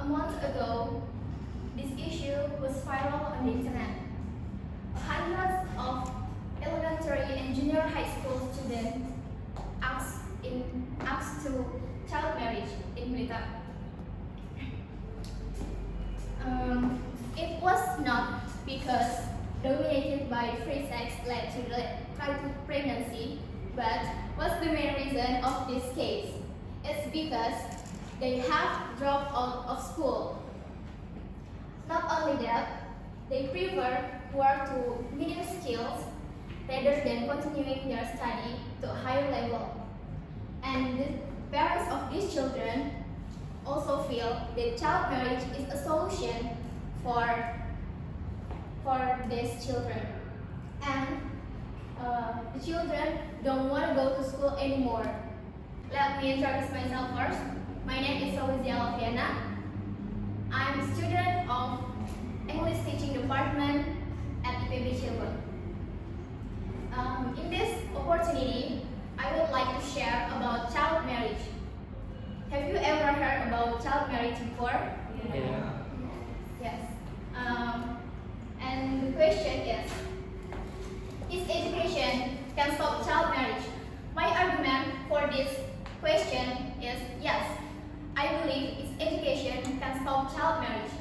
A month ago, this issue was viral on the internet. Hundreds of elementary and junior high school students asked to child marriage in Blitar. It was not because dominated by free sex led to pregnancy, but what's the main reason of this case? It's because they have dropped out of school. Not only that, they prefer work to minimum skills rather than continuing their study to a higher level. And the parents of these children also feel that child marriage is a solution for these children. And the children don't want to go to school anymore. Let me introduce myself first. My name is Fauziah Fiana. I'm a student of English teaching department at IPB Cirebon. In this opportunity, I would like to share about child marriage. Have you ever heard about child marriage before? Yeah. Yes. And the question is education can stop child marriage? My argument for this question is yes. I believe education can stop child marriage.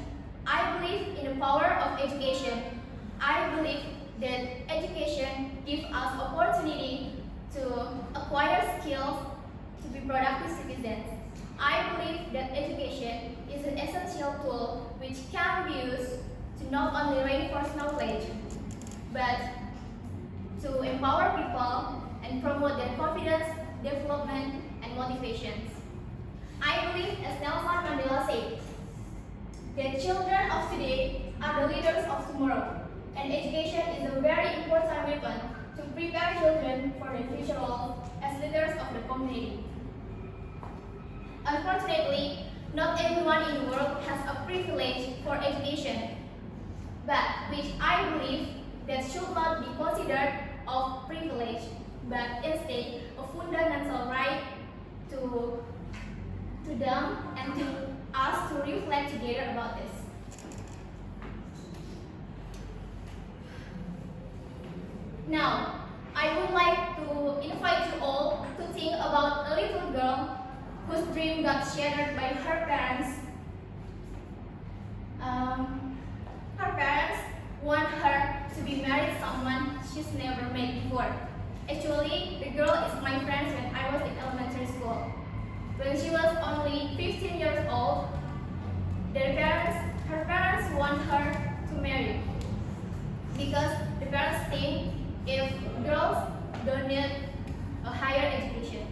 I believe in the power of education. I believe that education gives us opportunity to acquire skills to be productive citizens. I believe that education is an essential tool which can be used to not only reinforce knowledge, but to empower people and promote their confidence, development, and motivations. I believe, as Nelson Mandela said, that children of today are the leaders of tomorrow, and education is a very important weapon to prepare children for their future role as leaders of the community. Unfortunately, not everyone in the world has a privilege for education, but which I believe that should not be considered of privilege, but instead a fundamental right to them and to us to reflect together about this. Now, I would like to invite you all to think about a little girl whose dream got shattered by her parents. Her parents want her to be married someone she's never met before. Actually, the girl is my friend when I was in elementary school. When she was only 15 years old, her parents want her to marry because the parents think if girls don't need a higher education.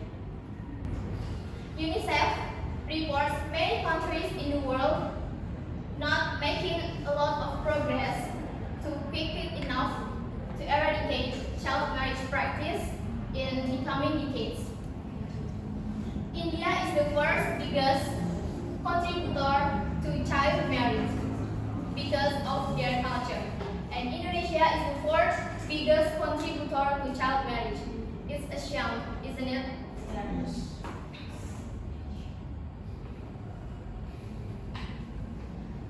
UNICEF reports many countries in the world not making a lot of progress to quickly enough to eradicate child marriage practice in the coming decades. India is the first biggest contributor to child marriage because of their culture, and Indonesia is the fourth biggest contributor to child marriage. It's a shame, isn't it? Yes.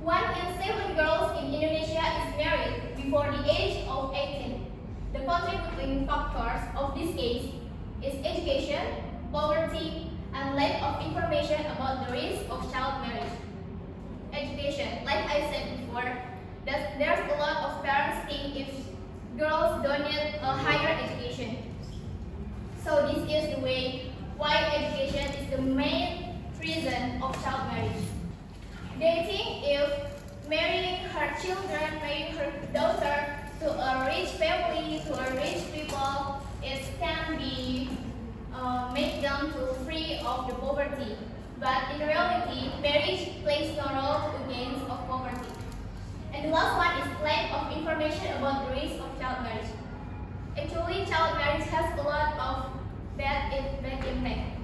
One in 7 girls in Indonesia is married before the age of 18. The contributing factors of this case is education, poverty, and lack of information about the risk of child marriage. Education, like I said before, that there's a lot of parents think if girls don't need a higher education. So this is the way why education is the main reason of child marriage. They think if marrying her children, marrying her daughter to a rich family, to a rich people, it can be make them to free of the poverty. But in reality, marriage plays no role against of poverty. And the last one is lack of information about the risk of child marriage. Actually, child marriage has a lot of bad impact.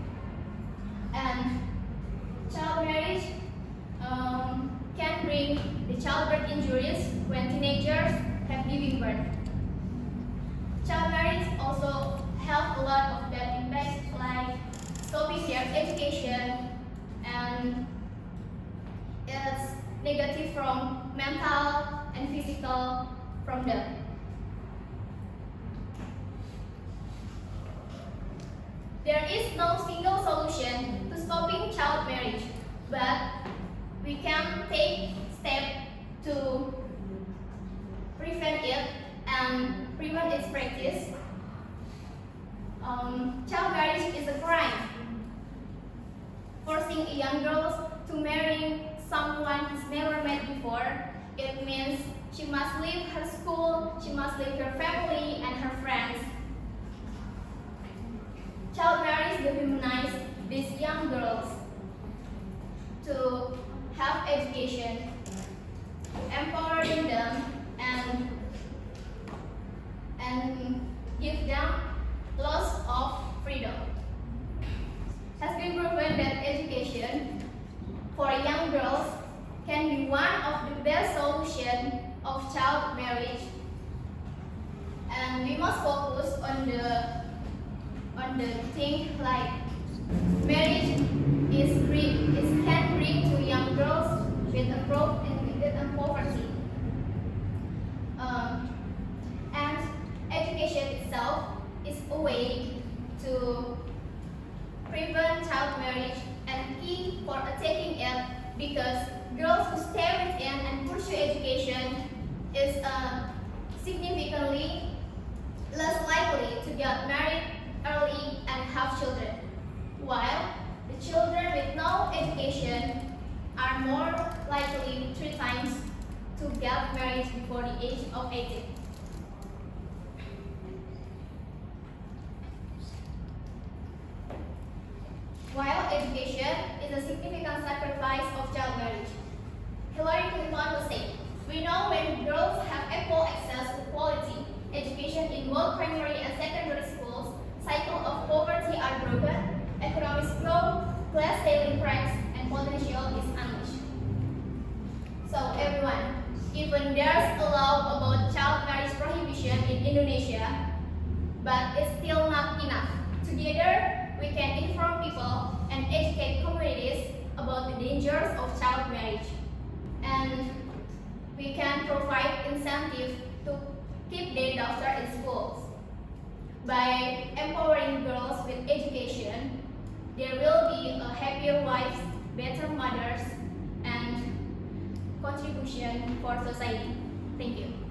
And child marriage can bring the childbirth injuries when teenagers have giving birth. Child marriage also have a lot of bad impacts like stopping their education, and it negative from mental and physical from them. There is no single solution to stopping child marriage, but we can take steps to prevent it and prevent its practice. Child marriage is a crime. Forcing a young girl to marry someone she's never met before, it means she must leave her school, she must leave her family and her friends. Child marriage dehumanizes these young girls to have education, empowering them and give them loss of freedom. Has been proven that education for young girls can be one of the best solutions of child marriage, and we must focus on the thing like marriage can bring to young girls with a growth and poverty, and education itself is a way to prevent child marriage and key for attacking it, because girls who stay within and pursue education is significantly less likely to get married early and have children, while the children with no education are more likely 3 times to get married before the age of 18. While education is a significant sacrifice of child marriage, Hillary Clinton will say, "We know when girls have equal access to quality education in both primary and secondary schools, cycle of poverty are broken, economic growth, class sailing cracks, and potential is unleashed." So everyone, even there's a law about child marriage prohibition in Indonesia, but it's still not enough. Together, we can inform people and educate communities about the dangers of child marriage, and we can provide incentives to keep their daughter in schools. By empowering girls with education, there will be a happier wives, better mothers, and contribution for society. Thank you.